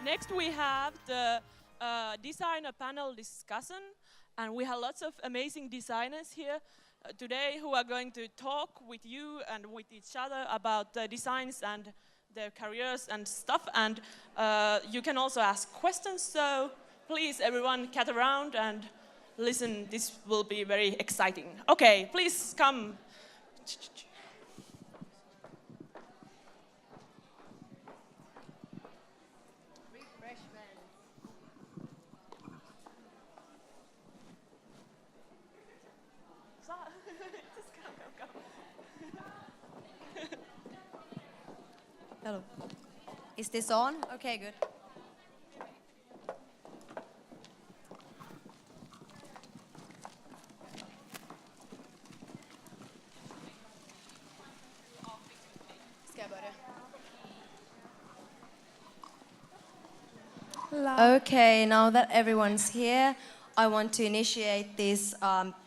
Next we have the designer panel discussion, and we have lots of amazing designers here today who are going to talk with you and with each other about the designs and their careers and stuff. And you can also ask questions, so please everyone gather around and listen. This will be very exciting. Okay, please come. Hello. Is this on? Okay, good. Ska jag börja? Okay, now that everyone's here, I want to initiate this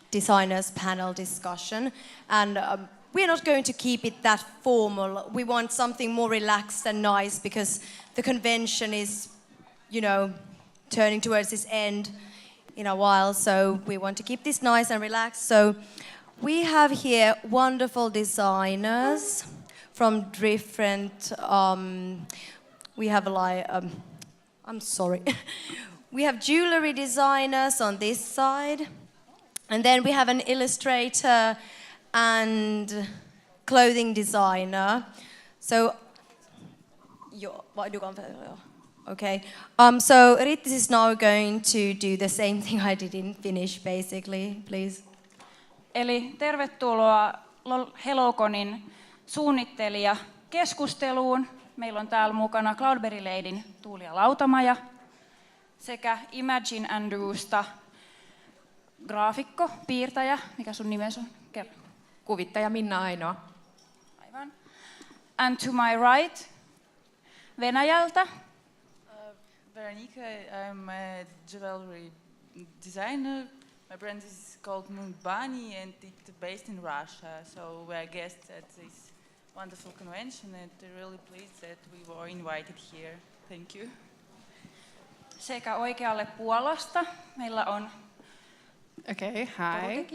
designers panel discussion, and we're not going to keep it that formal. We want something more relaxed and nice because the convention is, you know, turning towards its end in a while, so we want to keep this nice and relaxed. So we have here wonderful designers from different, we have like, I'm sorry. We have jewelry designers on this side, and then we have an illustrator and clothing designer. So, okay. So Rittis is now going to do the same thing I did in Finnish, basically, please. Eli tervetuloa Helloconin suunnittelija keskusteluun. Meillä on täällä mukana Cloudberry Ladyn Tuulia Lautamaja sekä Imagine and Dosta graafikko, piirtäjä. Mikä sun nimesi on? Kerro. Kuvittaja Minna Ainoa. Aivan. And to my right, Venäjältä. Veronica, I'm a jewelry designer. My brand is called Moonbani and it's based in Russia. So we're guests at this wonderful convention and really pleased that we were invited here. Thank you. Sekä oikealle Puolasta meillä on Okay, hi.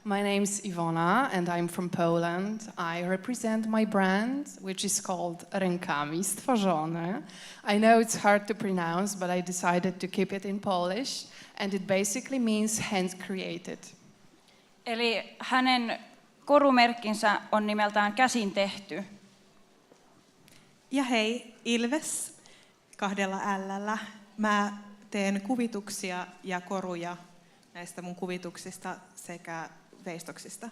My name's Iwona and I'm from Poland. I represent my brand, which is called Rękami Stworzone. I know it's hard to pronounce, but I decided to keep it in Polish, and it basically means hand created. Eli hänen korumerkkinsä on nimeltään käsin tehty. Ja hei, Ilves, 2 L:llä. Mä teen kuvituksia ja koruja näistä mun kuvituksista sekä veistoksista.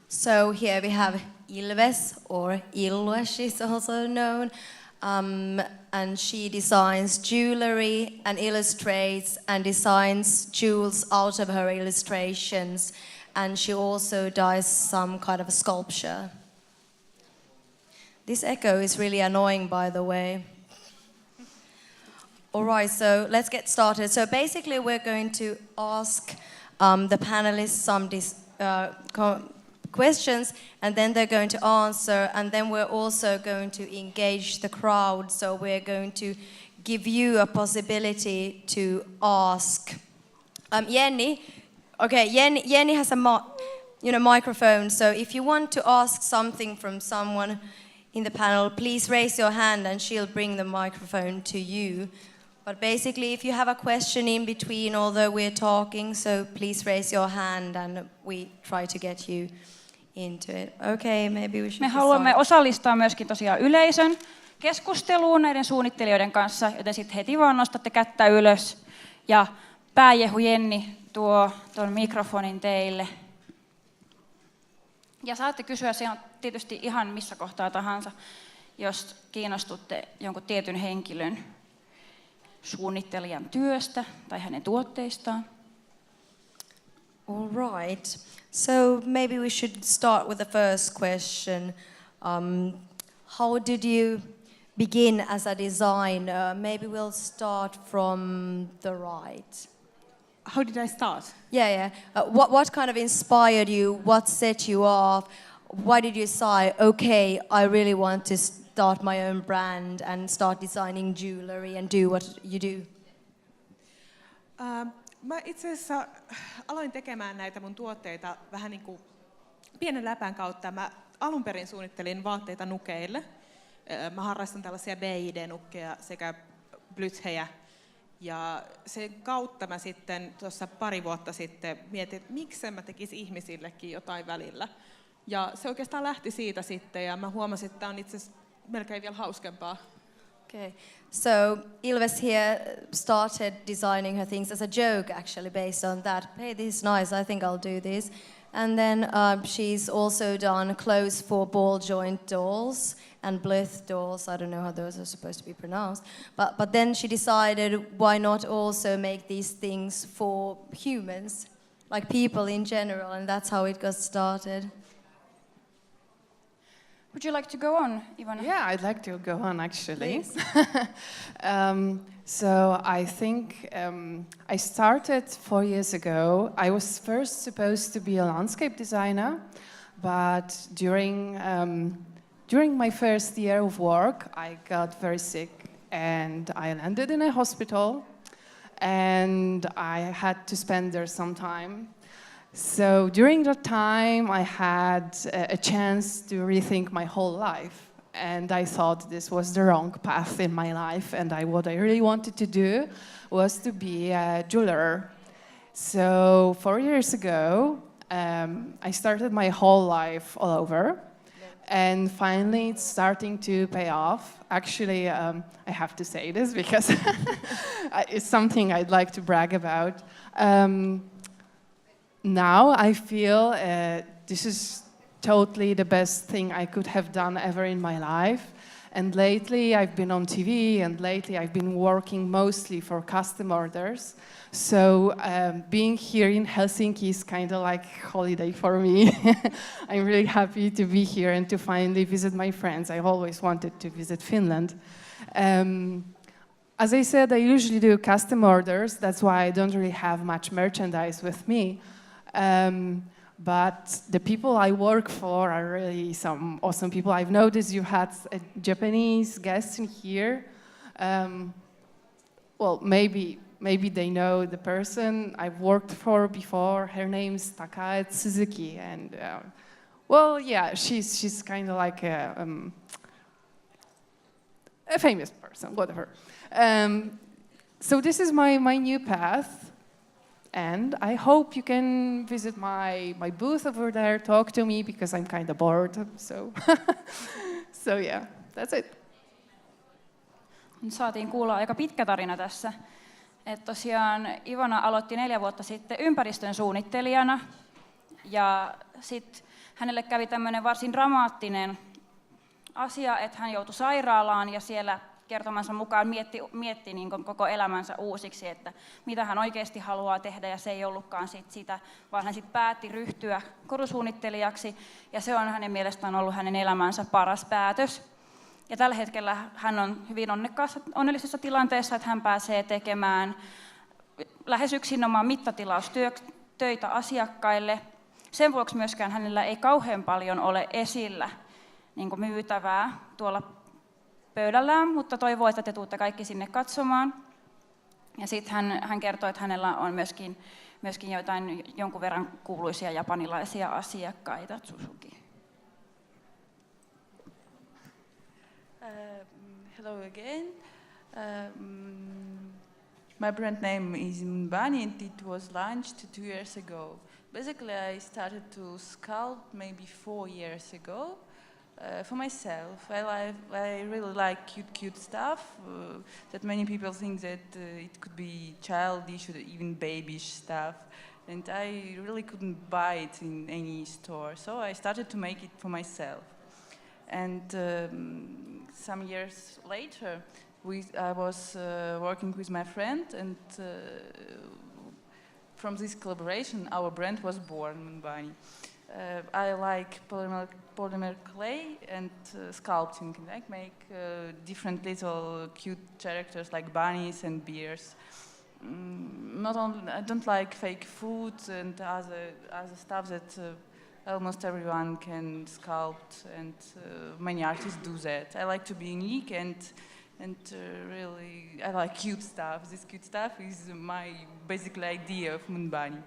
So here we have Ilves, or Illu as she's also known, and she designs jewelry and illustrates and designs jewels out of her illustrations, and she also does some kind of a sculpture. This echo is really annoying, by the way. All right, so let's get started. So basically we're going to ask the panelists some questions, and then they're going to answer, and then we're also going to engage the crowd. So we're going to give you a possibility to ask. Jenny, okay, Jenny has a microphone, so if you want to ask something from someone in the panel, please raise your hand and she'll bring the microphone to you. But basically, if you have a question in between, although we're talking, so please raise your hand and we try to get you into it. Okay, maybe we should. Me haluamme osallistaa myöskin tosiaan yleisön keskusteluun näiden suunnittelijoiden kanssa, joten sitten heti vaan nostatte kättä ylös ja pääjehu Jenni tuo tuon mikrofonin teille. Ja saatte kysyä se on tietysti ihan missä kohtaa tahansa, jos kiinnostutte jonkun tietyn henkilön suunnittelijan työstä tai hänen tuotteistaan. All right. So maybe we should start with the first question. How did you begin as a designer? Maybe we'll start from the right. How did I start? Yeah. What kind of inspired you? What set you off? why did you decide, okay, I really want to start my own brand and start designing jewelry and do what you do? Mä itse asiassa aloin tekemään näitä mun tuotteita vähän niin kuin pienen läpän kautta. Mä alun perin suunnittelin vaatteita nukeille. Mä harrastan tällaisia BID-nukkeja sekä blythejä. Ja sen kautta mä sitten tuossa pari vuotta sitten mietin, että miksen mä tekisin ihmisillekin jotain välillä. Ja se oikeastaan lähti siitä sitten ja mä huomasin, että tää on itse asiassa melkein vielä hauskempaa. Okay, so Ylves here started designing her things as a joke, actually, based on that. Hey, this is nice, I think I'll do this. And then she's also done clothes for ball joint dolls and blyth dolls. I don't know how those are supposed to be pronounced. But then she decided, why not also make these things for humans, like people in general, and that's how it got started. Would you like to go on, Ivana? Yeah, I'd like to go on actually. So I think I started 4 years ago. I was first supposed to be a landscape designer, but during my first year of work, I got very sick and I landed in a hospital and I had to spend there some time. So during that time, I had a chance to rethink my whole life. And I thought this was the wrong path in my life. And what I really wanted to do was to be a jeweler. So 4 years ago, I started my whole life all over. And finally, it's starting to pay off. Actually, I have to say this because it's something I'd like to brag about. Now I feel this is totally the best thing I could have done ever in my life. And lately I've been on TV and lately I've been working mostly for custom orders. So being here in Helsinki is kind of like a holiday for me. I'm really happy to be here and to finally visit my friends. I always wanted to visit Finland. As I said, I usually do custom orders. That's why I don't really have much merchandise with me. But the people I work for are really some awesome people. I've noticed you had a Japanese guest in here. Well, maybe they know the person I've worked for before. Her name's Takae Suzuki, and well, yeah, she's kind of like a famous person, whatever. So this is my new path. And I hope you can visit my booth over there, talk to me, because I'm kind of bored. So, so yeah, that's it. Nyt saatiin kuulla aika pitkä tarina tässä. Että tosiaan Ivana aloitti 4 vuotta sitten ympäristön suunnittelijana. Ja sitten hänelle kävi tämmöinen varsin dramaattinen asia, että hän joutui sairaalaan ja siellä kertomansa mukaan mietti niin koko elämänsä uusiksi, että mitä hän oikeasti haluaa tehdä, ja se ei ollutkaan sitä, vaan hän sitten päätti ryhtyä korusuunnittelijaksi, ja se on hänen mielestään ollut hänen elämänsä paras päätös. Ja tällä hetkellä hän on hyvin onnellisessa tilanteessa, että hän pääsee tekemään lähes yksinomaan mittatilaustyötä asiakkaille. Sen vuoksi myöskään hänellä ei kauhean paljon ole esillä niin myytävää tuolla pöydällään, mutta toivoo, että te tuutte kaikki sinne katsomaan. Ja sitten hän kertoi, että hänellä on myöskin jonkun verran kuuluisia japanilaisia asiakkaita. Suzuki. Hello again. My brand name is Munbani and it was launched 2 years ago. Basically, I started to sculpt maybe 4 years ago. For myself, I really like cute stuff that many people think that it could be childish or even babyish stuff, and I really couldn't buy it in any store, so I started to make it for myself. And some years later, I was working with my friend, and from this collaboration, our brand was born, Munbani. I like polymer clay and sculpting. I make different little cute characters like bunnies and bears. Not only I don't like fake food and other stuff that almost everyone can sculpt, and many artists do that. I like to be unique, and really I like cute stuff. This cute stuff is my basically idea of Munbani.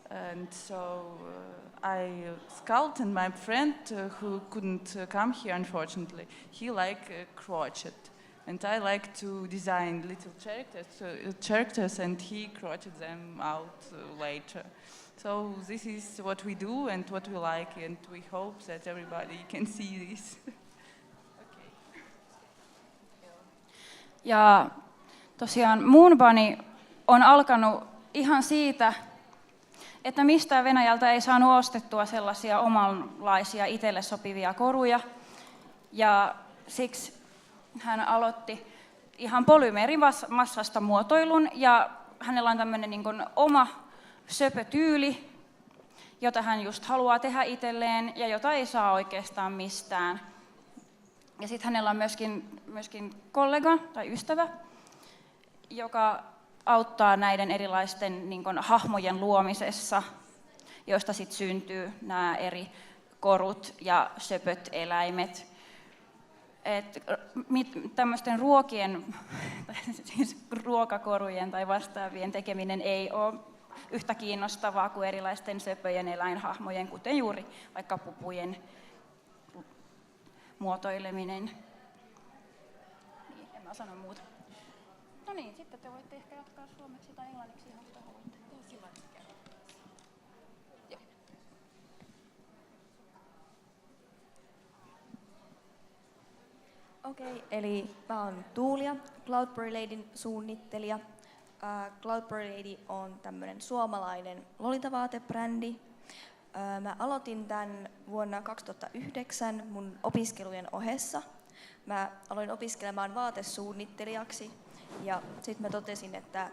And so I sculpt, and my friend who couldn't come here, unfortunately, he crochet. And I like to design little characters, and he crocheted them out later. So this is what we do and what we like, and we hope that everybody can see this. Ja tosiaan Munbani on alkanut ihan siitä, että mistään Venäjältä ei saanut ostettua sellaisia omanlaisia itselle sopivia koruja. Ja siksi hän aloitti ihan polymeerimassasta muotoilun, ja hänellä on tämmöinen niin kuin oma söpötyyli, jota hän just haluaa tehdä itselleen ja jota ei saa oikeastaan mistään. Ja sitten hänellä on myöskin kollega tai ystävä, joka auttaa näiden erilaisten niin kuin hahmojen luomisessa, joista sitten syntyy nämä eri korut ja söpöt eläimet. Tämmöisten siis ruokakorujen tai vastaavien tekeminen ei ole yhtä kiinnostavaa kuin erilaisten söpöjen eläinhahmojen, kuten juuri vaikka pupujen muotoileminen. Niin, en mä sano muuta. No niin, sitten te voitte ehkä jatkaa suomeksi tai englanniksi ihan mitä haluatte. Okei, eli mä oon Tuulia, Cloudberry Ladyn suunnittelija. Cloudberry Lady on tämmönen suomalainen lolitavaatebrändi. Mä aloitin tämän vuonna 2009 mun opiskelujen ohessa. Mä aloin opiskelemaan vaatesuunnittelijaksi ja sitten mä totesin, että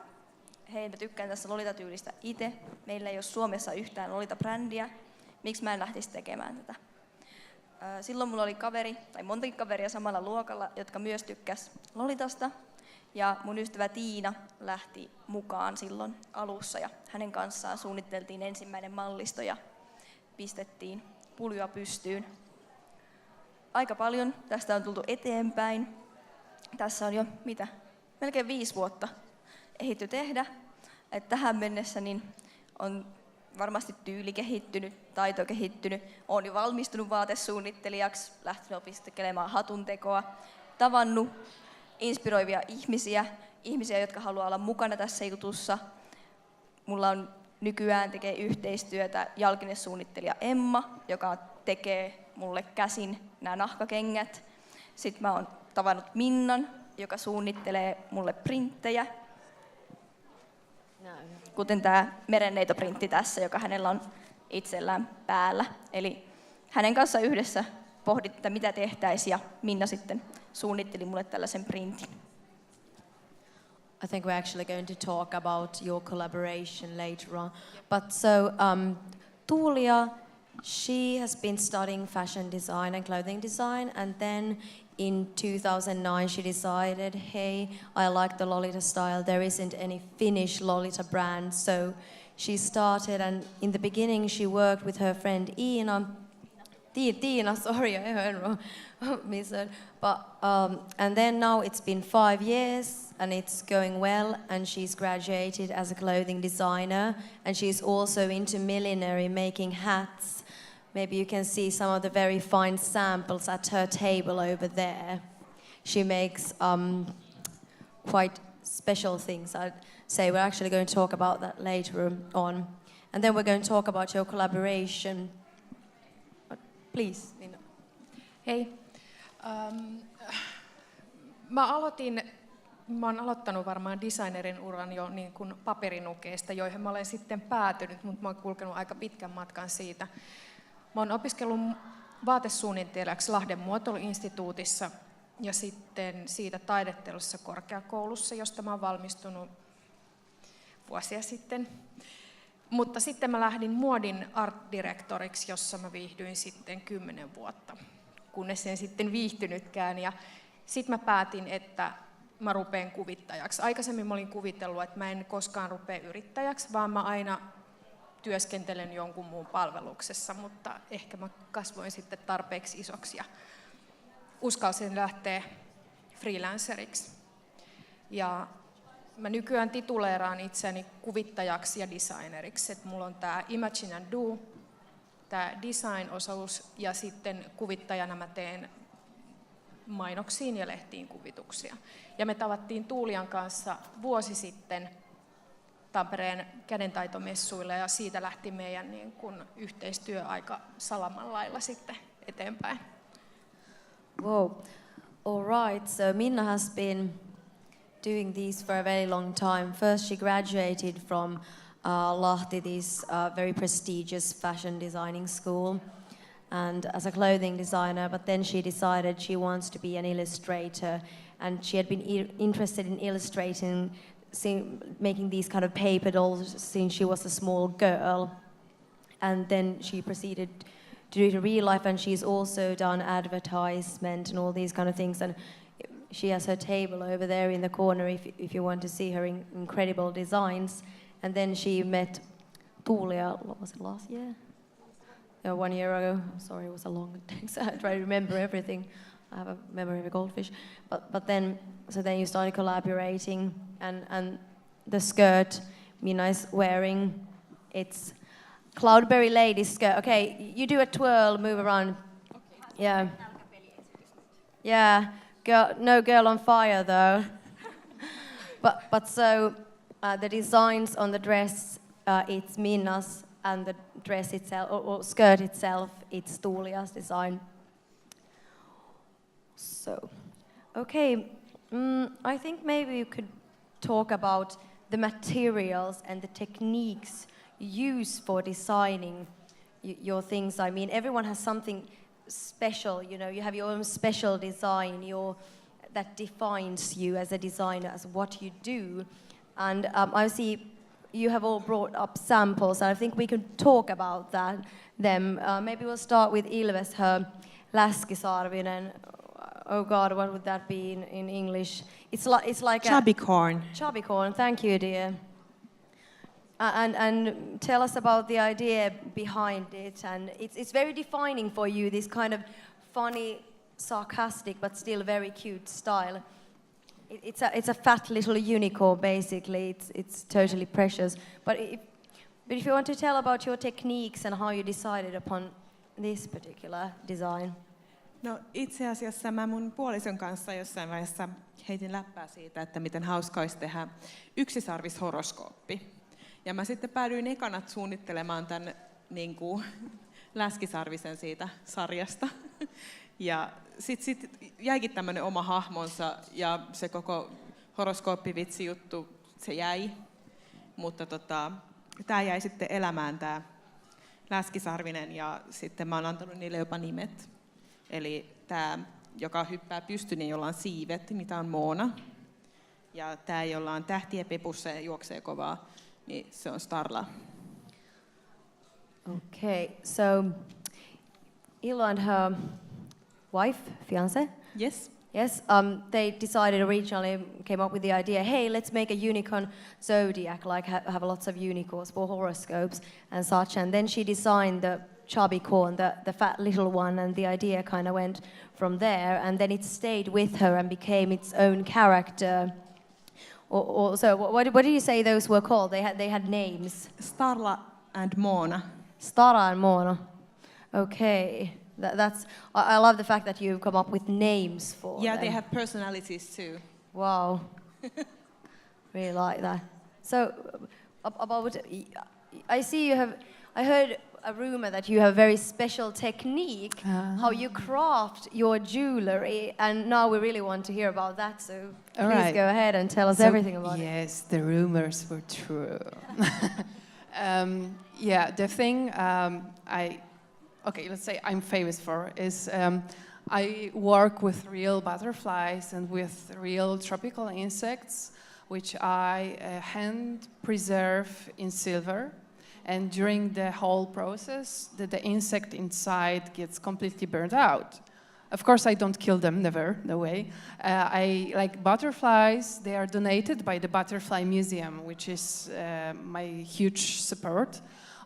hei, mä tykkään tässä lolitatyylistä itse. Meillä ei ole Suomessa yhtään lolitabrändiä. Miksi mä en lähtisi tekemään tätä? Silloin mulla oli montakin kaveria samalla luokalla, jotka myös tykkäs lolitasta. Ja mun ystävä Tiina lähti mukaan silloin alussa ja hänen kanssaan suunniteltiin ensimmäinen mallisto ja pistettiin puljoa pystyyn. Aika paljon tästä on tultu eteenpäin. Tässä on jo melkein 5 vuotta ehditty tehdä. Et tähän mennessä niin on varmasti tyyli kehittynyt, taito kehittynyt. Olen jo valmistunut vaatesuunnittelijaksi, lähtenyt opiskelemaan hatuntekoa, tavannut inspiroivia ihmisiä, jotka haluaa olla mukana tässä jutussa. Mulla on nykyään tekee yhteistyötä jalkinesuunnittelija Emma, joka tekee mulle käsin nämä nahkakengät. Sitten mä oon tavannut Minnan, joka suunnittelee mulle printtejä. Kuten tämä merenneitoprintti tässä, joka hänellä on itsellään päällä. Eli hänen kanssa yhdessä pohdittiin, että mitä tehtäisiin, ja Minna sitten suunnitteli mulle tällaisen printin. I think we're actually going to talk about your collaboration later on. But so, Tuulia, she has been studying fashion design and clothing design, and then in 2009 she decided, hey, I like the Lolita style, there isn't any Finnish Lolita brand, so she started, and in the beginning she worked with her friend Tiina, sorry, I heard wrong. But and then now it's been 5 years and it's going well, and she's graduated as a clothing designer, and she's also into millinery, making hats. Maybe you can see some of the very fine samples at her table over there. She makes quite special things. I'd say we're actually going to talk about that later on. And then we're going to talk about your collaboration. Please, Minna. Hei. Mä oon aloittanut varmaan designerin uran jo niin kuin paperinukeista, joihin mä olen sitten päätynyt, mutta mä oon kulkenut aika pitkän matkan siitä. Mä oon opiskellut vaatesuunnittelijaksi Lahden muotoiluinstituutissa ja sitten siitä taidettelussa korkeakoulussa, josta mä oon valmistunut vuosia sitten. Mutta sitten mä lähdin muodin art-direktoriksi, jossa mä viihdyin sitten 10 vuotta, kunnes en sitten viihtynytkään. Ja sitten mä päätin, että mä rupean kuvittajaksi. Aikaisemmin mä olin kuvitellut, että mä en koskaan rupea yrittäjäksi, vaan mä aina työskentelen jonkun muun palveluksessa, mutta ehkä mä kasvoin sitten tarpeeksi isoksi ja uskalsin lähteä freelanceriksi. Ja mä nykyään tituleeraan itseni kuvittajaksi ja designeriksi. Et mulla on tää Imagine and Do, tää design-osuus ja sitten kuvittajana mä teen mainoksiin ja lehtiin kuvituksia. Ja me tavattiin Tuulian kanssa vuosi sitten Tampereen kädentaitomessuilla ja siitä lähti meidän niin kun yhteistyö aika salaman lailla sitten eteenpäin. Wow. All right. So Minna has been doing these for a very long time. First, she graduated from Lahti, this very prestigious fashion designing school, and as a clothing designer. But then she decided she wants to be an illustrator, and she had been interested in illustrating, making these kind of paper dolls since she was a small girl. And then she proceeded to do it in real life, and she's also done advertisement and all these kind of things. And she has her table over there in the corner if you want to see her incredible designs. And then she met Tuulia, what was it, last year? 1 year ago. Sorry, it was a long text. I try to remember everything. I have a memory of a goldfish. But then you started collaborating, and the skirt Minna is wearing, it's Cloudberry lady skirt. Okay, you do a twirl, move around. Yeah. Yeah. No girl on fire though. but so the designs on the dress, it's Minna's, and the dress itself, or skirt itself, it's Tuulia's design. So, okay, I think maybe you could talk about the materials and the techniques you use for designing your things. I mean, everyone has something special, you know, you have your own special design, that defines you as a designer, as what you do. And I see you have all brought up samples, and I think we could talk about them. Maybe we'll start with Ilves, her läskisarvinen. Oh God, what would that be in English? It's like Chubby corn. Chubby corn, thank you, dear. And tell us about the idea behind it. And it's very defining for you, this kind of funny, sarcastic, but still very cute style. It's a fat little unicorn, basically. It's totally precious. But if you want to tell about your techniques and how you decided upon this particular design. No itse asiassa mä mun puolison kanssa jossain vaiheessa heitin läppää siitä, että miten hauska olisi tehdä yksisarvishoroskooppi. Ja mä sitten päädyin ekana suunnittelemaan tämän niin kuin läskisarvisen siitä sarjasta. Ja sitten jäikin tämmöinen oma hahmonsa ja se koko horoskooppivitsi-juttu, se jäi. Mutta tää jäi sitten elämään tää läskisarvinen ja sitten mä oon antanut niille jopa nimet. Eli tää, joka hyppää pystyyn, jolla on siivet, mitä on Moona. Ja tää, jolla on tähtiä pepussa ja juoksee kovaa, niin se on Starla. Okay, so Ilo and her wife, fiancé? Yes. Yes, they decided originally, came up with the idea, hey, let's make a unicorn zodiac, like have lots of unicorns for horoscopes and such. And then she designed the chubby corn, the fat little one, and the idea kind of went from there. And then it stayed with her and became its own character. So what did you say those were called? They had names. Starla and Moona. Stara and Moona. Okay. I love the fact that you've come up with names for them. Yeah, they have personalities too. Wow. Really like that. So, about, I heard a rumor that you have a very special technique, how you craft your jewelry, and now we really want to hear about that, so please go ahead and tell us everything about it. Yes, the rumors were true. Yeah, the thing let's say I'm famous for is I work with real butterflies and with real tropical insects, which I hand preserve in silver. And during the whole process, the insect inside gets completely burned out. Of course, I don't kill them, never, no way. I like butterflies. They are donated by the Butterfly Museum, which is my huge support.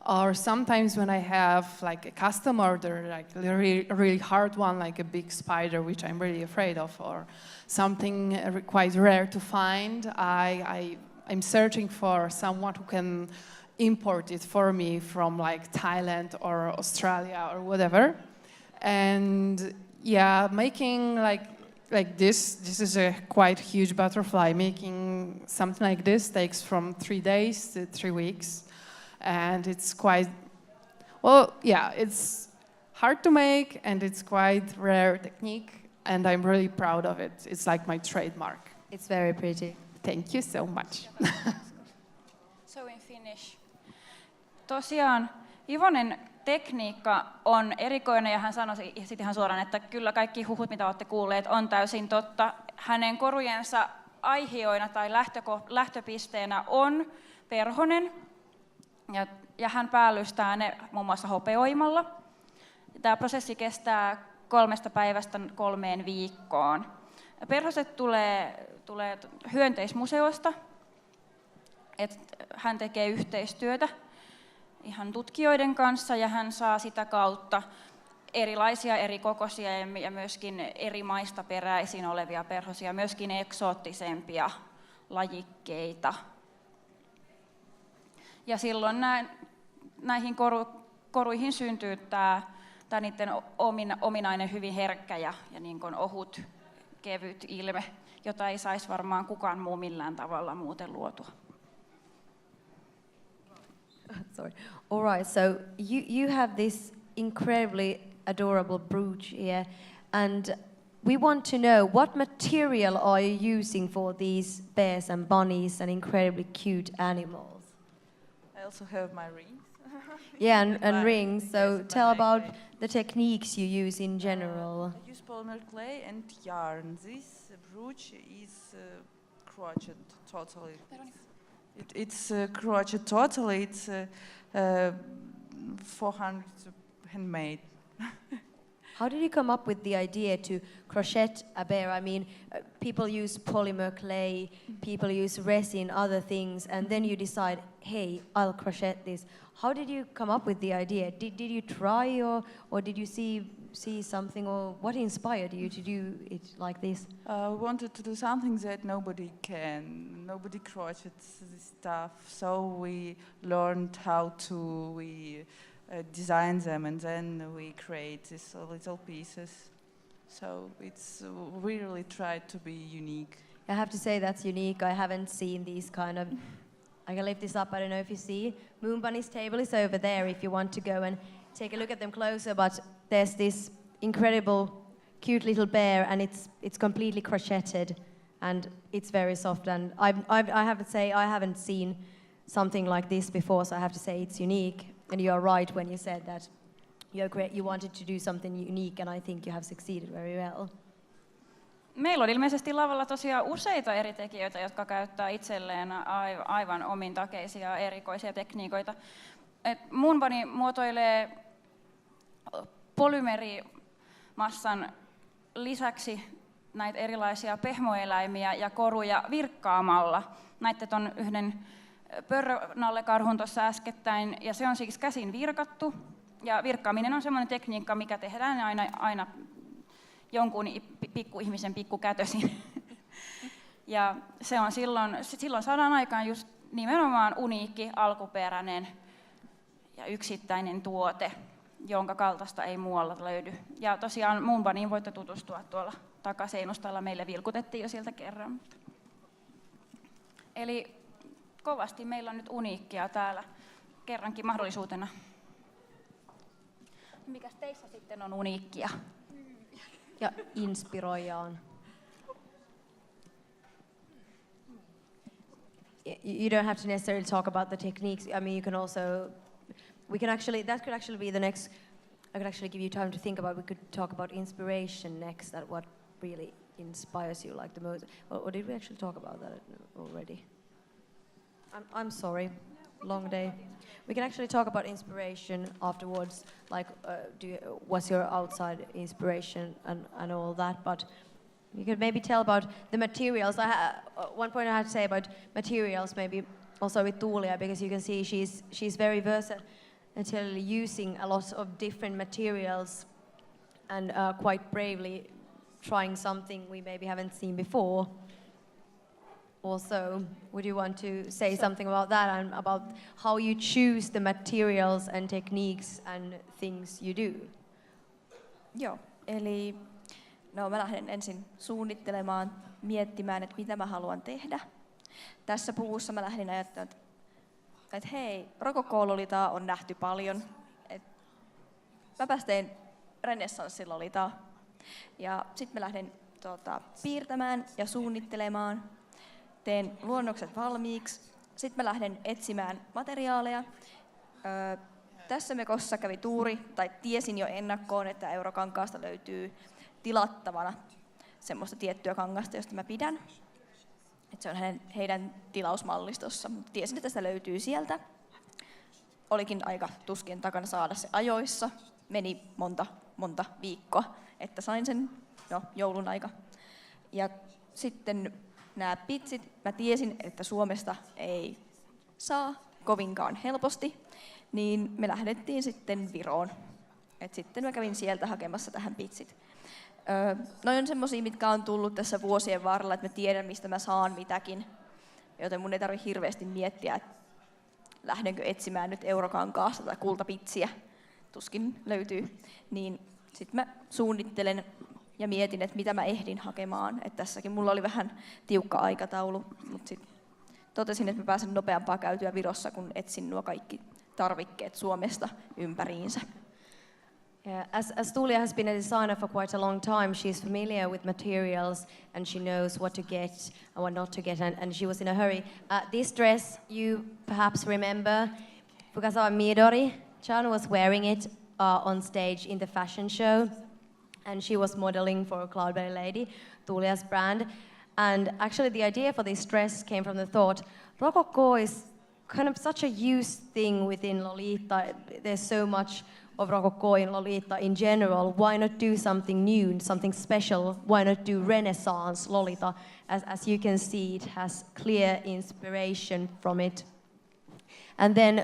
Or sometimes when I have like a custom order, like a really hard one, like a big spider, which I'm really afraid of, or something quite rare to find, I'm searching for someone who can import it for me from like Thailand or Australia or whatever. And yeah, making like this is a quite huge butterfly. Making something like this takes from 3 days to 3 weeks. And it's quite, well, yeah, it's hard to make and it's quite rare technique. And I'm really proud of it. It's like my trademark. It's very pretty. Thank you so much. So in Finnish. Tosiaan Ivonen tekniikka on erikoinen ja hän sanoi sitten ihan suoraan, että kyllä kaikki huhut, mitä olette kuulleet, on täysin totta. Hänen korujensa aihioina tai lähtöpisteenä on perhonen ja hän päällystää ne muun muassa hopeoimalla. Tämä prosessi kestää 3 päivästä 3 viikkoon. Perhoset tulee hyönteismuseosta, että hän tekee yhteistyötä ihan tutkijoiden kanssa ja hän saa sitä kautta erilaisia eri kokoisia ja myöskin eri maista peräisin olevia perhosia, myöskin eksoottisempia lajikkeita. Ja silloin näihin koruihin syntyy tämä niiden ominainen hyvin herkkä ja niin kuin ohut, kevyt ilme, jota ei saisi varmaan kukaan muu millään tavalla muuten luotua. Sorry. All right. So you have this incredibly adorable brooch here, and we want to know what material are you using for these bears and bunnies and incredibly cute animals? I also have my rings. Yeah, and rings. So Yes, tell about clay. the techniques you use in general. I use polymer clay and yarn. This brooch is crochet totally. It's crochet totally. It's 400 handmade. How did you come up with the idea to crochet a bear? I mean, people use polymer clay, people use resin, other things, and then you decide, hey, I'll crochet this. How did you come up with the idea? Did you try or did you see something, or what inspired you to do it like this? We wanted to do something that nobody crochets this stuff, so we learned how to design them, and then we create these little pieces. So we really tried to be unique. I have to say that's unique. I haven't seen these kind of... I can lift this up, I don't know if you see. Moon Bunny's table is over there if you want to go and take a look at them closer, but there's this incredible, cute little bear, and it's completely crocheted, and it's very soft, and I have to say I haven't seen something like this before, so I have to say it's unique. And you are right when you said that you wanted to do something unique, and I think you have succeeded very well. Meillä on ilmeisesti lavalla tosiaan useita eri tekijöitä, jotka käyttää itselleen aivan omintakeisia erikoisia tekniikoita. Moon Bunny muotoilee polymerimassan lisäksi näitä erilaisia pehmoeläimiä ja koruja virkkaamalla. Näette ton yhden pörrönallekarhun tuossa äskettäin, ja se on siis käsin virkattu. Ja virkkaaminen on semmoinen tekniikka, mikä tehdään aina jonkun pikkuihmisen pikkukätösin. Ja se on silloin saadaan aikaan just nimenomaan uniikki, alkuperäinen ja yksittäinen tuote, jonka kaltaista ei muualla löydy. Ja tosiaan Moon Bunnyin voitte tutustua tuolla takaseinustalla, meille vilkutettiin jo sieltä kerran. Eli kovasti meillä on nyt uniikkia täällä kerrankin mahdollisuutena. Mikäs teissä sitten on uniikkia? Ja inspiroijaan. You don't have to necessarily talk about the techniques. I mean, you can also, that could actually be the next, I could actually give you time to think about, we could talk about inspiration next, that what really inspires you like the most. Or did we actually talk about that already? I'm sorry, long day. We can actually talk about inspiration afterwards, like what's your outside inspiration and all that, but you could maybe tell about the materials. One point I had to say about materials, maybe also with Tuulia, because you can see she's very entirely using a lot of different materials and quite bravely trying something we maybe haven't seen before. Also, would you want to say something about that and about how you choose the materials and techniques and things you do? Joo, eli no mä lähden ensin suunnittelemaan, miettimään, että mitä mä haluan tehdä. Tässä puvussa mä lähdin ajattelemaan, että hei, rokoko-lolitaa on nähty paljon. Mäpäs teen renessanssilolitaa. Ja sitten mä lähden piirtämään ja suunnittelemaan. Teen luonnokset valmiiksi. Sitten mä lähden etsimään materiaaleja. Tässä mekossa kävi tuuri, tai tiesin jo ennakkoon, että Eurokankaasta löytyy tilattavana semmoista tiettyä kangasta, josta mä pidän. Et se on heidän tilausmallistossa, mutta tiesin, että sitä löytyy sieltä. Olikin aika tuskin takana saada se ajoissa. Meni monta viikkoa, että sain sen joulun aika. Ja sitten nämä pitsit, mä tiesin, että Suomesta ei saa kovinkaan helposti, niin me lähdettiin sitten Viroon. Et sitten mä kävin sieltä hakemassa tähän pitsit. Noi on semmosia, mitkä on tullut tässä vuosien varrella, että mä tiedän, mistä mä saan mitäkin. Joten mun ei tarvitse hirveästi miettiä, että lähdenkö etsimään nyt Eurokankaasta tai kultapitsiä. Tuskin löytyy. Niin sit mä suunnittelen ja mietin, että mitä mä ehdin hakemaan. Et tässäkin mulla oli vähän tiukka aikataulu, mutta sitten totesin, että mä pääsen nopeampaa käytyä Virossa, kun etsin nuo kaikki tarvikkeet Suomesta ympäriinsä. Yeah, as Tuulia has been a designer for quite a long time, she's familiar with materials and she knows what to get and what not to get, and she was in a hurry. This dress, you perhaps remember, Fukasawa Midori-chan was wearing it on stage in the fashion show, and she was modeling for Cloudberry Lady, Tuulia's brand. And actually the idea for this dress came from the thought, Rococo is kind of such a used thing within Lolita. There's so much of Rococo in Lolita in general. Why not do something new, something special? Why not do Renaissance Lolita? As you can see, it has clear inspiration from it. And then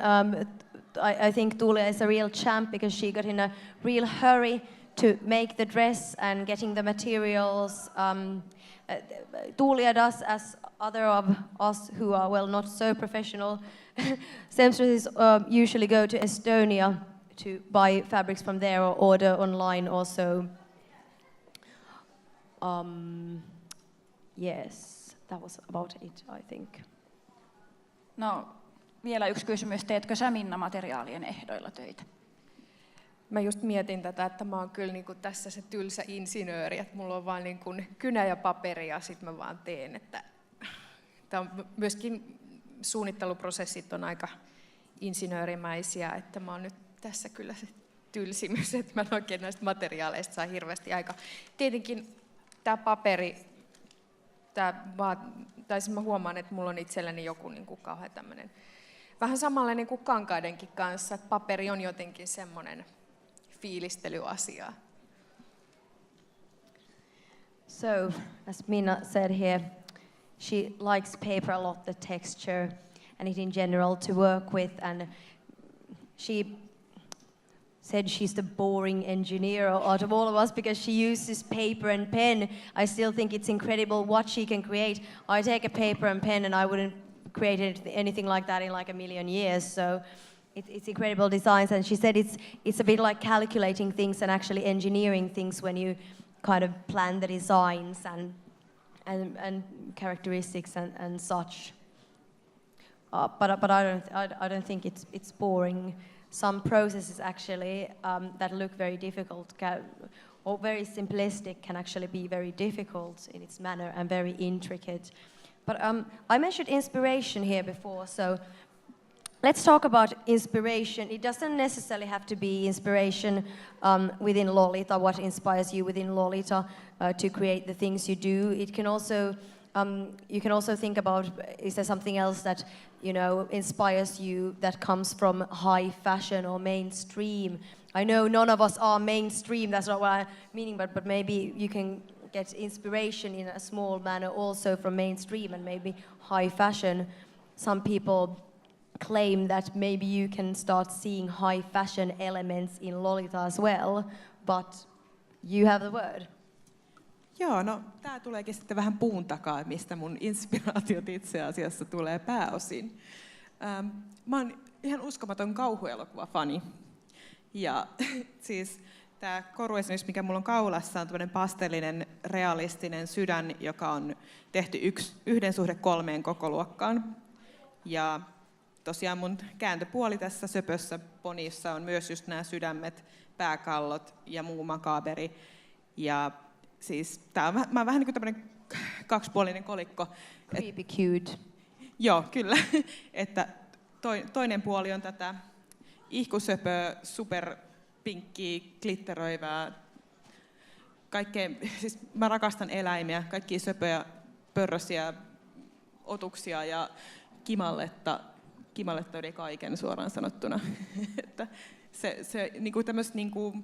I think Tuulia is a real champ because she got in a real hurry to make the dress and getting the materials. Tuulia does, as other of us who are, well, not so professional seamstresses usually go to Estonia to buy fabrics from there or order online also. Yes, that was about it, I think. No, vielä yksi kysymys. Teetkö sä, Minna, materiaalien ehdoilla töitä? Mä just mietin tätä, että mä oon kyllä niinku tässä se tylsä insinööri, että mulla on vaan niinku kynä ja paperi ja sit mä vaan teen. Että myöskin suunnitteluprosessit on aika insinöörimäisiä, että mä oon nyt tässä kyllä se tylsimys, että mä en oikein näistä materiaaleista saa hirveästi aika. Tietenkin tää paperi, mä huomaan, että mulla on itselläni joku niinku kauhean tämmönen, vähän samanlainen kuin kankaidenkin kanssa, että paperi on jotenkin semmoinen fiilistelyasia. So, as Minna said here, she likes paper a lot, the texture, and it in general to work with, and she said she's the boring engineer out of all of us because she uses paper and pen. I still think it's incredible what she can create. I take a paper and pen and I wouldn't create anything like that in like a million years. So it's incredible designs, and she said it's a bit like calculating things and actually engineering things when you kind of plan the designs and characteristics and such. But I don't think it's boring. Some processes actually that look very difficult or very simplistic can actually be very difficult in its manner and very intricate. But I mentioned inspiration here before, so let's talk about inspiration. It doesn't necessarily have to be inspiration within Lolita, what inspires you within Lolita to create the things you do. It can also, you can also think about, is there something else that, you know, inspires you that comes from high fashion or mainstream? I know none of us are mainstream, that's not what I'm meaning, but maybe you can get inspiration in a small manner also from mainstream and maybe high fashion. Some people claim that maybe you can start seeing high fashion elements in Lolita as well, but you have the word. Joo, no tää tuleekin sitten vähän puun takaa, mistä mun inspiraatiot itse asiassa tulee pääosin. Mä oon ihan uskomaton kauhuelokuvafani. Ja siis tää koru esimerkiksi, mikä mulla on kaulassa, on tämmöinen pastellinen, realistinen sydän, joka on tehty 1:3 kokoluokkaan. Ja tosiaan mun kääntöpuoli tässä söpössä ponissa on myös just nämä sydämet, pääkallot ja muu makaaberi. Ja siis mä oon vähän niin kuin tämmöinen kaksipuolinen kolikko. Creepy cute. Joo, kyllä. Että toinen puoli on tätä ihkusöpöä, superpinkkiä, glitteröivää. Kaikkea, siis mä rakastan eläimiä, kaikkia söpöjä, pörrösiä, otuksia ja kimalletta. Kimalletta yli kaiken suoraan sanottuna. Että se niinku tämmöiset niinku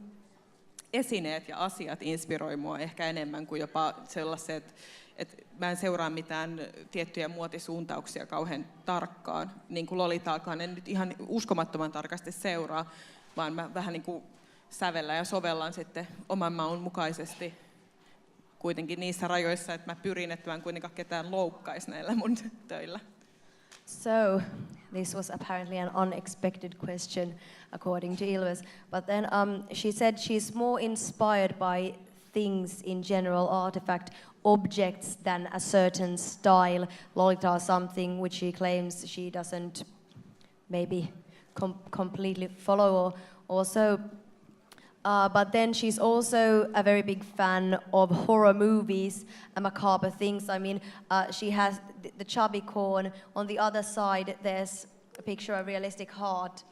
esineet ja asiat inspiroi mua ehkä enemmän kuin jopa sellaiset, että mä en seuraa mitään tiettyjä muotisuuntauksia kauhean tarkkaan, niin kuin Lolitaakaan en nyt ihan uskomattoman tarkasti seuraa, vaan mä vähän niin kuin sävellän ja sovellan sitten oman maun mukaisesti kuitenkin niissä rajoissa, että mä pyrin, että mä en kuitenkaan ketään loukkaisi näillä mun töillä. So, this was apparently an unexpected question, according to Ylppö. But then she said she's more inspired by things in general, artifact, objects than a certain style, Lolita or something which she claims she doesn't maybe completely follow or also. But then she's also a very big fan of horror movies and macabre things. I mean, she has the chubby corn. On the other side, there's a picture of a realistic heart.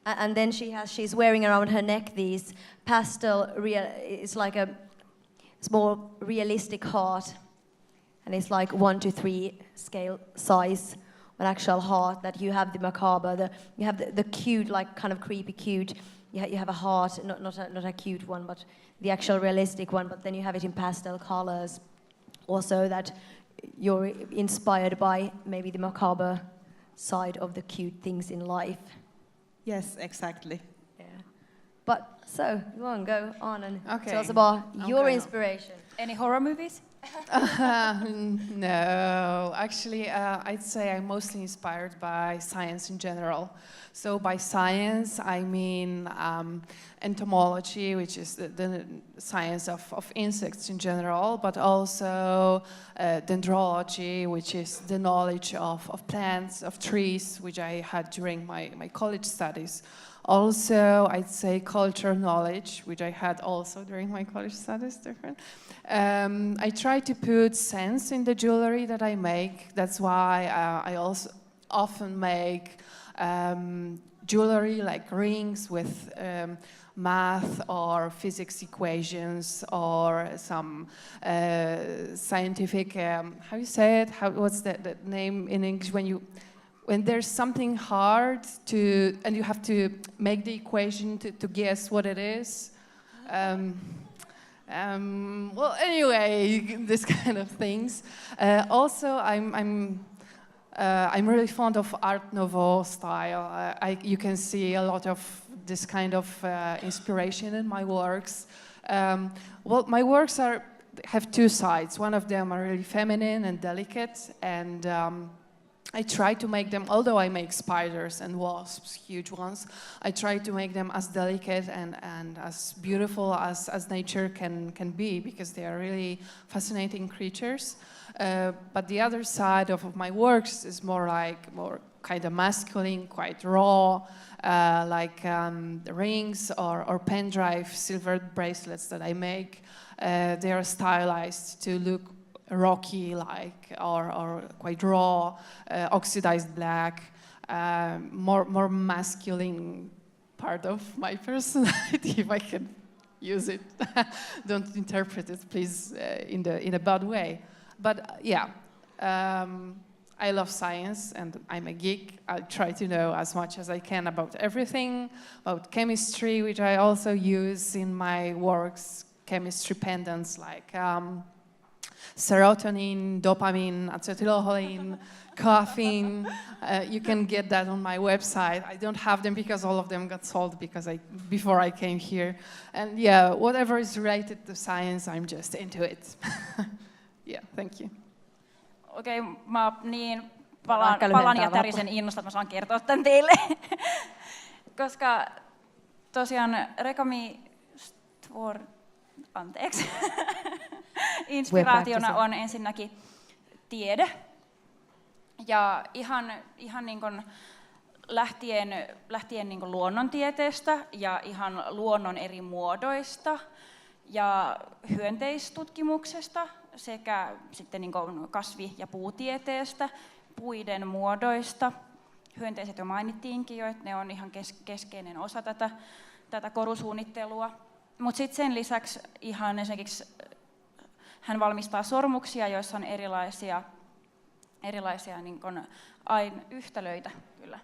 And then she's wearing around her neck these pastel, it's like a small realistic heart. And it's like 1:3 scale size, an actual heart that you have the macabre, you have the cute, like kind of creepy cute. You have a heart, not a cute one, but the actual realistic one, but then you have it in pastel colors. Also that you're inspired by maybe the macabre side of the cute things in life. Yes, exactly. Yeah. But so, you want to go on and tell us Okay. about your Okay. inspiration. Any horror movies? No, actually, I'd say I'm mostly inspired by science in general. So by science, I mean entomology, which is the science of insects in general, but also dendrology, which is the knowledge of plants, of trees, which I had during my college studies. Also, I'd say cultural knowledge, which I had also during my college studies, different. I try to put sense in the jewelry that I make. That's why I also often make jewelry like rings with math or physics equations or some scientific, how you say it? What's the name in English when there's something hard and you have to make the equation to guess what it is. Well, anyway, this kind of things. Also, I'm really fond of Art Nouveau style. You can see a lot of this kind of inspiration in my works. Well, my works have two sides. One of them are really feminine and delicate, and I try to make them, although I make spiders and wasps, huge ones, I try to make them as delicate and as beautiful as nature can be, because they are really fascinating creatures. But the other side of my works is more kind of masculine, quite raw, like the rings or pen drive silver bracelets that I make. They are stylized to look rocky, or quite raw, oxidized black, more masculine part of my personality, if I can use it. Don't interpret it, please, in a bad way. But yeah, I love science and I'm a geek. I try to know as much as I can about everything, about chemistry, which I also use in my works, chemistry pendants like serotonin, dopamine, acetylcholine, caffeine. You can get that on my website. I don't have them because all of them got sold before I came here. And yeah, whatever is related to science, I'm just into it. Yeah, thank you. Okei, mä niin palan ja tärisen innosta, että mä saan kertoa tämän teille. Koska tosiaan inspiraationa on ensinnäkin tiede. Ja ihan niin kuin lähtien niin kuin luonnontieteestä ja ihan luonnon eri muodoista ja hyönteistutkimuksesta sekä sitten niin kuin kasvi- ja puutieteestä, puiden muodoista. Hyönteiset jo mainittiinkin jo, että ne on ihan keskeinen osa tätä korusuunnittelua. Mutta sitten sen lisäksi ihan esimerkiksi hän valmistaa sormuksia, joissa on erilaisia niin kuin yhtälöitä. Kyllä.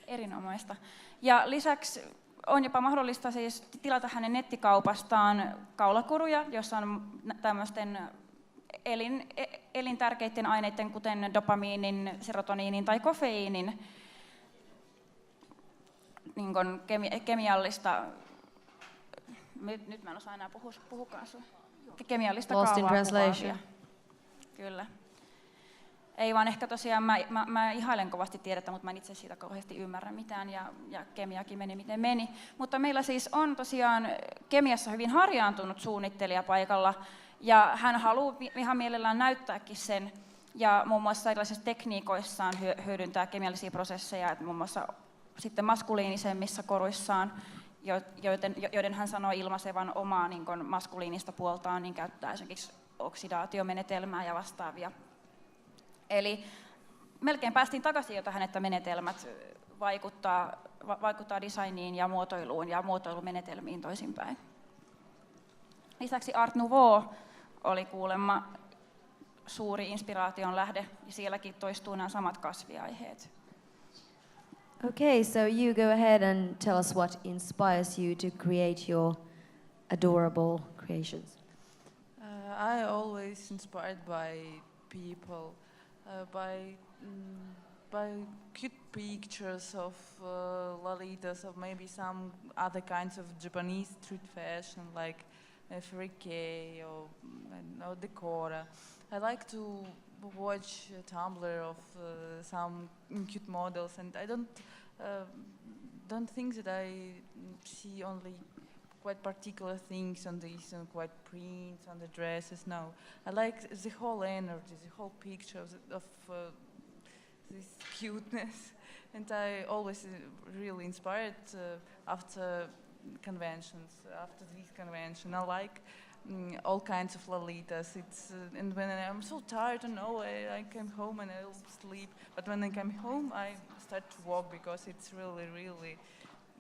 Erinomaista. Ja lisäksi on jopa mahdollista siis tilata hänen nettikaupastaan kaulakoruja, jossa on tämmöisten elintärkeiden aineiden, kuten dopamiinin, serotoniinin tai kofeiinin niin kuin kemiallista, nyt mä en osaa enää puhukaan sun, kemiallista kaavaa. Kyllä. Ei vaan ehkä tosiaan, mä ihailen kovasti tiedettä, mutta mä en itse siitä kauheasti ymmärrä mitään ja kemiakin meni miten meni. Mutta meillä siis on tosiaan kemiassa hyvin harjaantunut suunnittelija paikalla ja hän haluaa ihan mielellään näyttääkin sen ja muun muassa erilaisissa tekniikoissaan hyödyntää kemiallisia prosesseja, että muun muassa sitten maskuliinisemmissa koruissaan, joiden hän sanoo ilmaisevan omaa niin kuin maskuliinista puoltaan, niin käyttää esimerkiksi oksidaatiomenetelmää ja vastaavia. Eli melkein päästiin takaisin jo tähän, että menetelmät vaikuttaa designiin ja muotoiluun ja muotoilumenetelmiin toisinpäin. Lisäksi Art Nouveau oli kuulemma suuri inspiraation lähde, ja sielläkin toistuu nämä samat kasviaiheet. Okay, so you go ahead and tell us what inspires you to create your adorable creations. I always inspired by people, by cute pictures of lolitas, of maybe some other kinds of Japanese street fashion like frike or decora. I like to watch Tumblr of some cute models, and I don't think that I see only quite particular things on these quite prints on the dresses. No, I like the whole energy, the whole picture of this cuteness, and I always really inspired after conventions. After this convention, I like all kinds of lolitas. And when I'm so tired, I come home and I'll sleep. But when I come home, I start to walk because it's really, really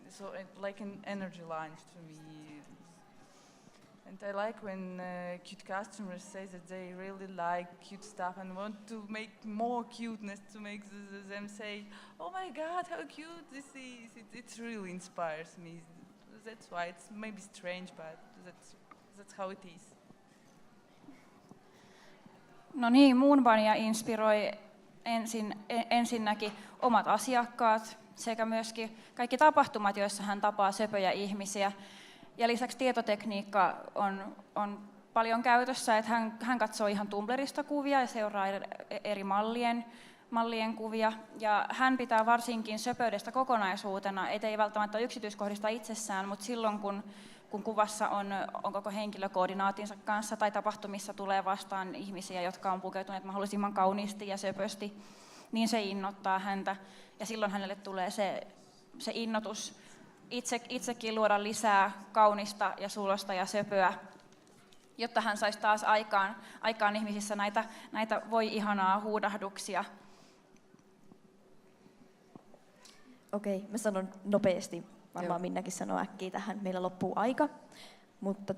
so like an energy lunch to me. And I like when cute customers say that they really like cute stuff and want to make more cuteness to make them say, "Oh my God, how cute this is!" It really inspires me. That's why it's maybe strange, but that's how it is. No niin, Moonbunnya inspiroi ensinnäkin omat asiakkaat sekä myöskin kaikki tapahtumat, joissa hän tapaa söpöjä ihmisiä. Ja lisäksi tietotekniikka on paljon käytössä, että hän katsoo ihan Tumblrista kuvia ja seuraa eri mallien kuvia. Ja hän pitää varsinkin söpöydestä kokonaisuutena, ei välttämättä yksityiskohdista itsessään, mutta silloin kun kuvassa on koko henkilökoordinaatinsa kanssa tai tapahtumissa tulee vastaan ihmisiä, jotka on pukeutuneet mahdollisimman kauniisti ja söpösti, niin se innoittaa häntä. Ja silloin hänelle tulee se innotus itsekin luoda lisää kaunista ja sulosta ja söpöä, jotta hän saisi taas aikaan ihmisissä näitä voi ihanaa huudahduksia. Okei, mä sanon nopeasti. Varmaan Minnakin sanoo äkkiä tähän. Meillä loppuu aika. Mutta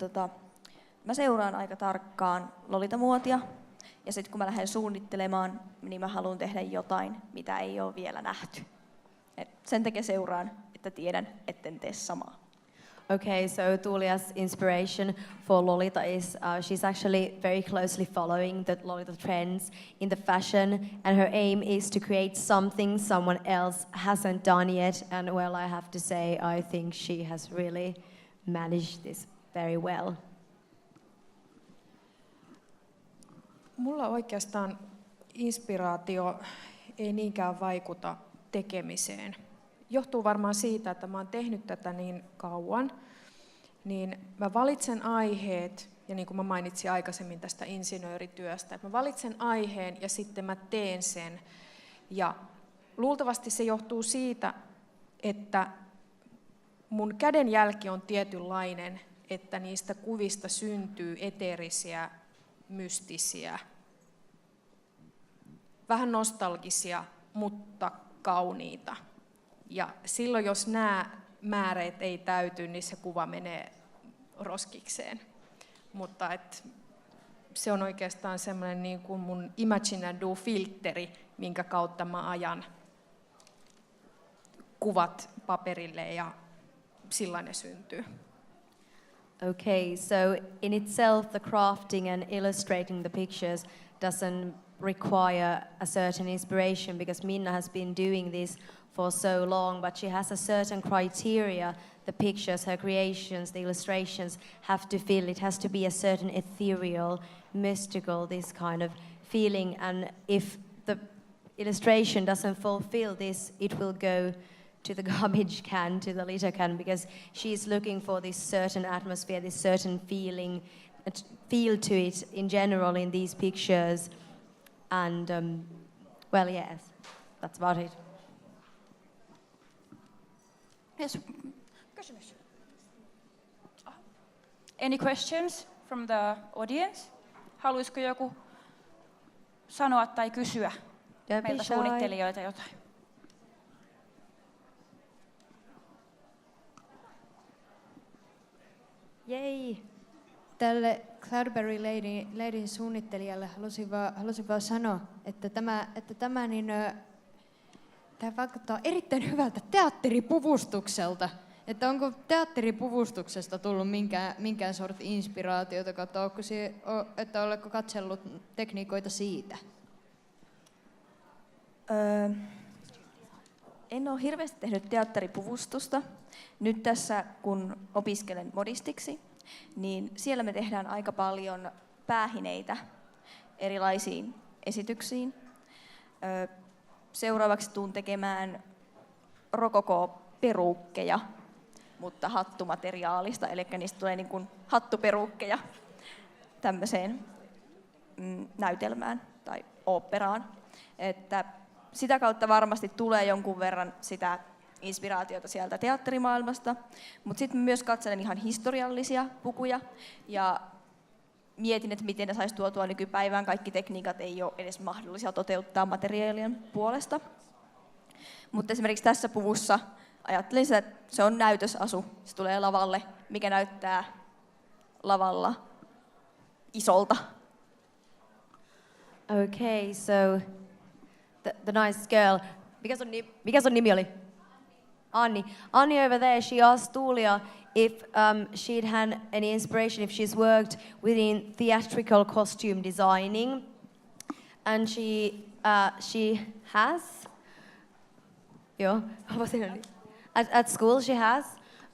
mä seuraan aika tarkkaan lolitamuotia. Ja sitten kun mä lähden suunnittelemaan, niin mä haluan tehdä jotain, mitä ei ole vielä nähty. Sen takia seuraan, että tiedän, etten tee samaa. Okay, so Tuulia's inspiration for Lolita is she's actually very closely following the Lolita trends in the fashion, and her aim is to create something someone else hasn't done yet. And well, I have to say, I think she has really managed this very well. Mulla oikeastaan inspiraatio ei niinkään vaikuta tekemiseen. Johtuu varmaan siitä, että mä oon tehnyt tätä niin kauan, niin mä valitsen aiheet, ja niin kuin mä mainitsin aikaisemmin tästä insinöörityöstä, että mä valitsen aiheen ja sitten mä teen sen. Ja luultavasti se johtuu siitä, että mun kädenjälki on tietynlainen, että niistä kuvista syntyy eteerisiä, mystisiä, vähän nostalgisia, mutta kauniita. Ja silloin, jos nämä määreet ei täyty, niin se kuva menee roskikseen. Mutta se on oikeastaan semmoinen niin kuin mun Imagine and Do-filtteri, minkä kautta mä ajan kuvat paperille ja sillä ne syntyy. Okay, so in itself the crafting and illustrating the pictures doesn't require a certain inspiration, because Minna has been doing this for so long, but she has a certain criteria. The pictures, her creations, the illustrations have to fill. It has to be a certain ethereal, mystical, this kind of feeling. And if the illustration doesn't fulfill this, it will go to the garbage can, to the litter can, because she's looking for this certain atmosphere, this certain feeling, feel to it in general in these pictures. And, well, yes, that's about it. Yes. Kysymys. Any questions from the audience? Haluaisiko joku sanoa tai kysyä meiltä suunnittelijoita jotain? Jei! Tälle Cloudberry Ladyn suunnittelijalle halusin vaan sanoa, että tämä vaikuttaa erittäin hyvältä teatteripuvustukselta. Että onko teatteripuvustuksesta tullut minkään sortin inspiraatiota, että oletko katsellut tekniikoita siitä? En ole hirveästi tehnyt teatteripuvustusta. Nyt tässä, kun opiskelen modistiksi, niin siellä me tehdään aika paljon päähineitä erilaisiin esityksiin. Seuraavaksi tuun tekemään rokoko-peruukkeja, mutta hattumateriaalista, eli niistä tulee niin kuin hattuperuukkeja tämmöiseen näytelmään tai oopperaan. Että sitä kautta varmasti tulee jonkun verran sitä inspiraatiota sieltä teatterimaailmasta, mutta sitten myös katselen ihan historiallisia pukuja ja mietin, että miten ne saisi tuotua nykypäivään. Kaikki tekniikat ei ole edes mahdollisia toteuttaa materiaalien puolesta. Mutta esimerkiksi tässä puvussa ajattelin, että se on näytösasu. Se tulee lavalle, mikä näyttää lavalla isolta. Okay, so the nice girl, mikä sun nimi oli? Anni. Anni over there, she asked Tuulia if she'd had any inspiration, if she's worked within theatrical costume designing. And she has. At school she has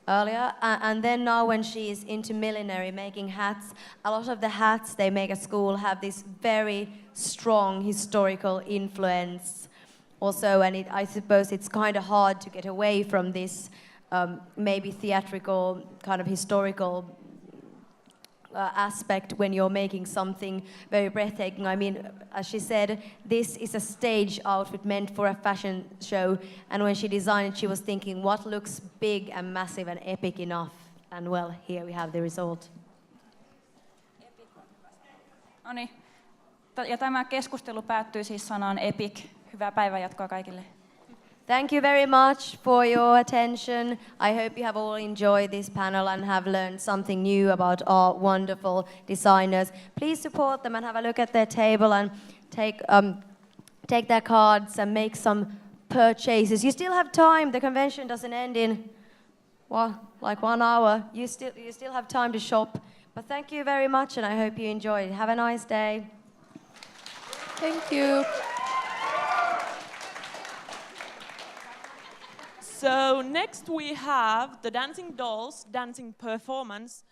earlier. And then now when she's into millinery, making hats, a lot of the hats they make at school have this very strong historical influence. Also, and I suppose it's kind of hard to get away from this maybe theatrical, kind of historical aspect when you're making something very breathtaking. I mean, as she said, this is a stage outfit meant for a fashion show, and when she designed it, she was thinking, what looks big and massive and epic enough? And well, here we have the result. No niin. Ja tämä keskustelu päättyy siis sanaan epic. Hyvää päivänjatkoa kaikille. Thank you very much for your attention. I hope you have all enjoyed this panel and have learned something new about our wonderful designers. Please support them and have a look at their table and take their cards and make some purchases. You still have time. The convention doesn't end in like 1 hour. You still have time to shop. But thank you very much, and I hope you enjoyed. Have a nice day. Thank you. So next we have the dancing dolls, dancing performance.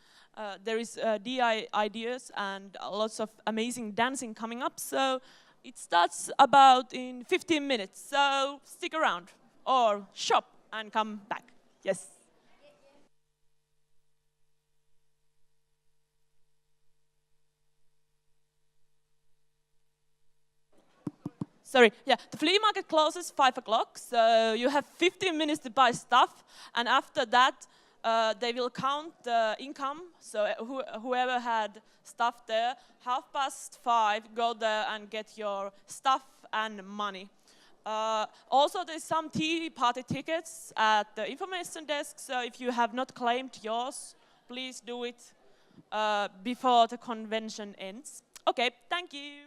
There is DI ideas and lots of amazing dancing coming up. So it starts about in 15 minutes. So stick around or shop and come back. Yes. Sorry, yeah, the flea market closes 5 o'clock, so you have 15 minutes to buy stuff, and after that, they will count the income, so whoever had stuff there, 5:30, go there and get your stuff and money. Also, there's some tea party tickets at the information desk, so if you have not claimed yours, please do it before the convention ends. Okay, thank you.